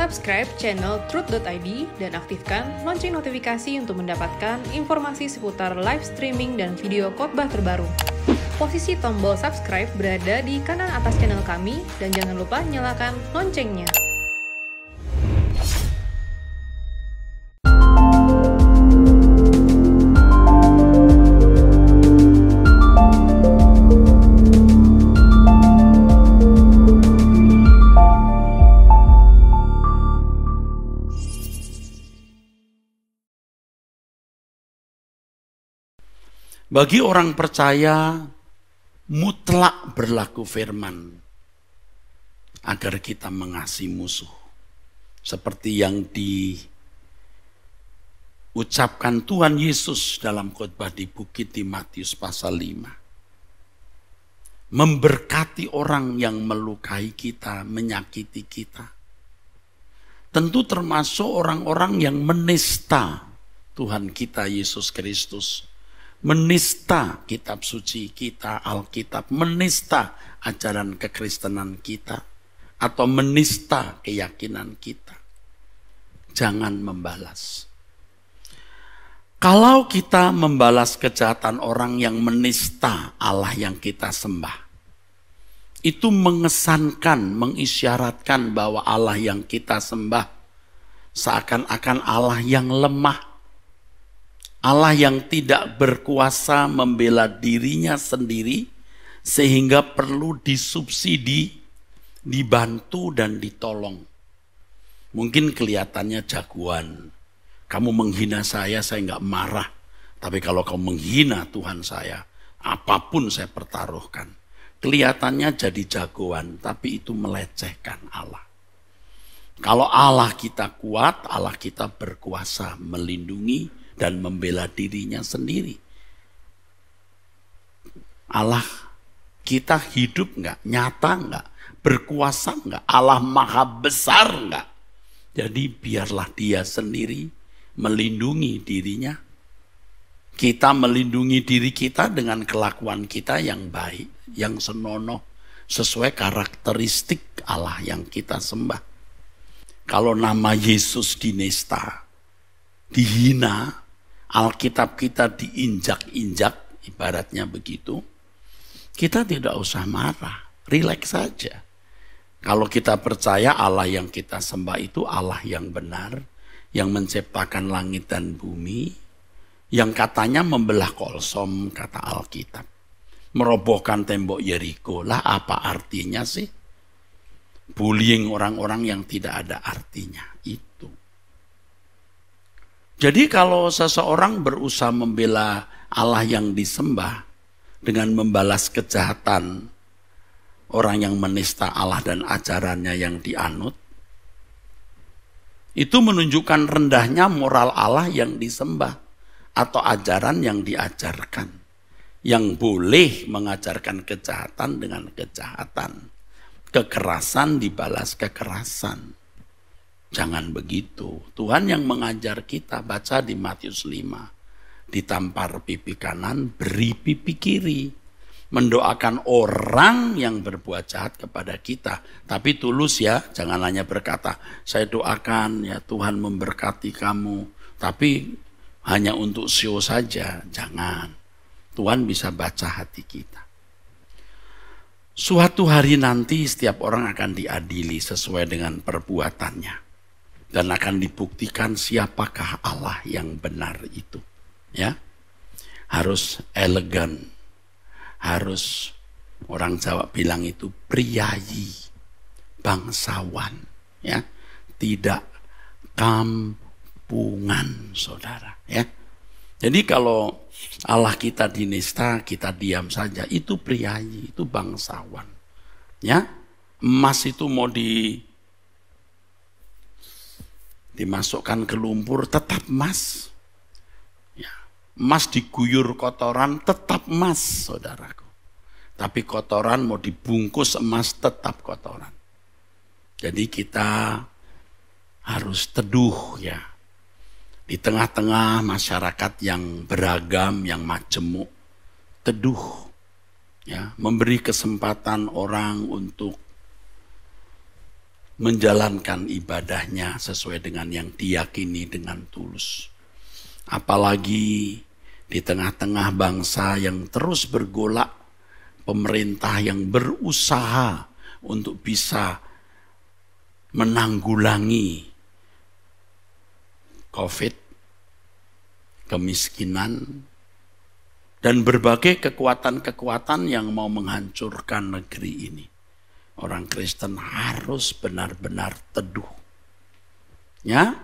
Subscribe channel Truth.id dan aktifkan lonceng notifikasi untuk mendapatkan informasi seputar live streaming dan video khotbah terbaru. Posisi tombol subscribe berada di kanan atas channel kami dan jangan lupa nyalakan loncengnya. Bagi orang percaya, mutlak berlaku firman agar kita mengasihi musuh. Seperti yang diucapkan Tuhan Yesus dalam khotbah di bukit di Matius pasal 5. Memberkati orang yang melukai kita, menyakiti kita. Tentu termasuk orang-orang yang menista Tuhan kita Yesus Kristus. Menista kitab suci kita, Alkitab, menista ajaran kekristenan kita, atau menista keyakinan kita. Jangan membalas. Kalau kita membalas kejahatan orang yang menista Allah yang kita sembah, itu mengesankan, mengisyaratkan bahwa Allah yang kita sembah seakan-akan Allah yang lemah. Allah yang tidak berkuasa membela dirinya sendiri sehingga perlu disubsidi, dibantu dan ditolong. Mungkin kelihatannya jagoan. Kamu menghina saya nggak marah. Tapi kalau kamu menghina Tuhan saya, apapun saya pertaruhkan. Kelihatannya jadi jagoan, tapi itu melecehkan Allah. Kalau Allah kita kuat, Allah kita berkuasa melindungi dan membela dirinya sendiri. Allah kita hidup enggak? Nyata enggak? Berkuasa enggak? Allah maha besar enggak? Jadi biarlah dia sendiri melindungi dirinya. Kita melindungi diri kita dengan kelakuan kita yang baik, yang senonoh, sesuai karakteristik Allah yang kita sembah. Kalau nama Yesus dinista, dihina, Alkitab kita diinjak-injak, ibaratnya begitu, kita tidak usah marah, rileks saja. Kalau kita percaya Allah yang kita sembah itu Allah yang benar, yang menciptakan langit dan bumi, yang katanya membelah kolsom, kata Alkitab. Merobohkan tembok Yeriko, lah apa artinya sih? Bullying orang-orang yang tidak ada artinya, itu. Jadi kalau seseorang berusaha membela Allah yang disembah dengan membalas kejahatan orang yang menista Allah dan ajarannya yang dianut, itu menunjukkan rendahnya moral Allah yang disembah atau ajaran yang diajarkan, yang boleh mengajarkan kejahatan dengan kejahatan, kekerasan dibalas kekerasan. Jangan begitu. Tuhan yang mengajar kita, baca di Matius 5. Ditampar pipi kanan, beri pipi kiri. Mendoakan orang yang berbuat jahat kepada kita. Tapi tulus ya, jangan hanya berkata, saya doakan ya Tuhan memberkati kamu. Tapi hanya untuk show saja, jangan. Tuhan bisa baca hati kita. Suatu hari nanti setiap orang akan diadili sesuai dengan perbuatannya. Dan akan dibuktikan siapakah Allah yang benar itu. Ya, harus elegan, harus orang Jawa bilang itu priayi, bangsawan, ya, tidak kampungan, saudara. Ya, jadi kalau Allah kita dinista, kita diam saja, itu priayi, itu bangsawan. Ya, emas itu mau dimasukkan ke lumpur tetap emas. Ya, emas diguyur kotoran tetap emas, saudaraku. Tapi kotoran mau dibungkus emas tetap kotoran. Jadi kita harus teduh ya. Di tengah-tengah masyarakat yang beragam, yang majemuk, teduh. Ya, memberi kesempatan orang untuk menjalankan ibadahnya sesuai dengan yang diyakini dengan tulus. Apalagi di tengah-tengah bangsa yang terus bergolak, pemerintah yang berusaha untuk bisa menanggulangi COVID, kemiskinan, dan berbagai kekuatan-kekuatan yang mau menghancurkan negeri ini. Orang Kristen harus benar-benar teduh. Ya,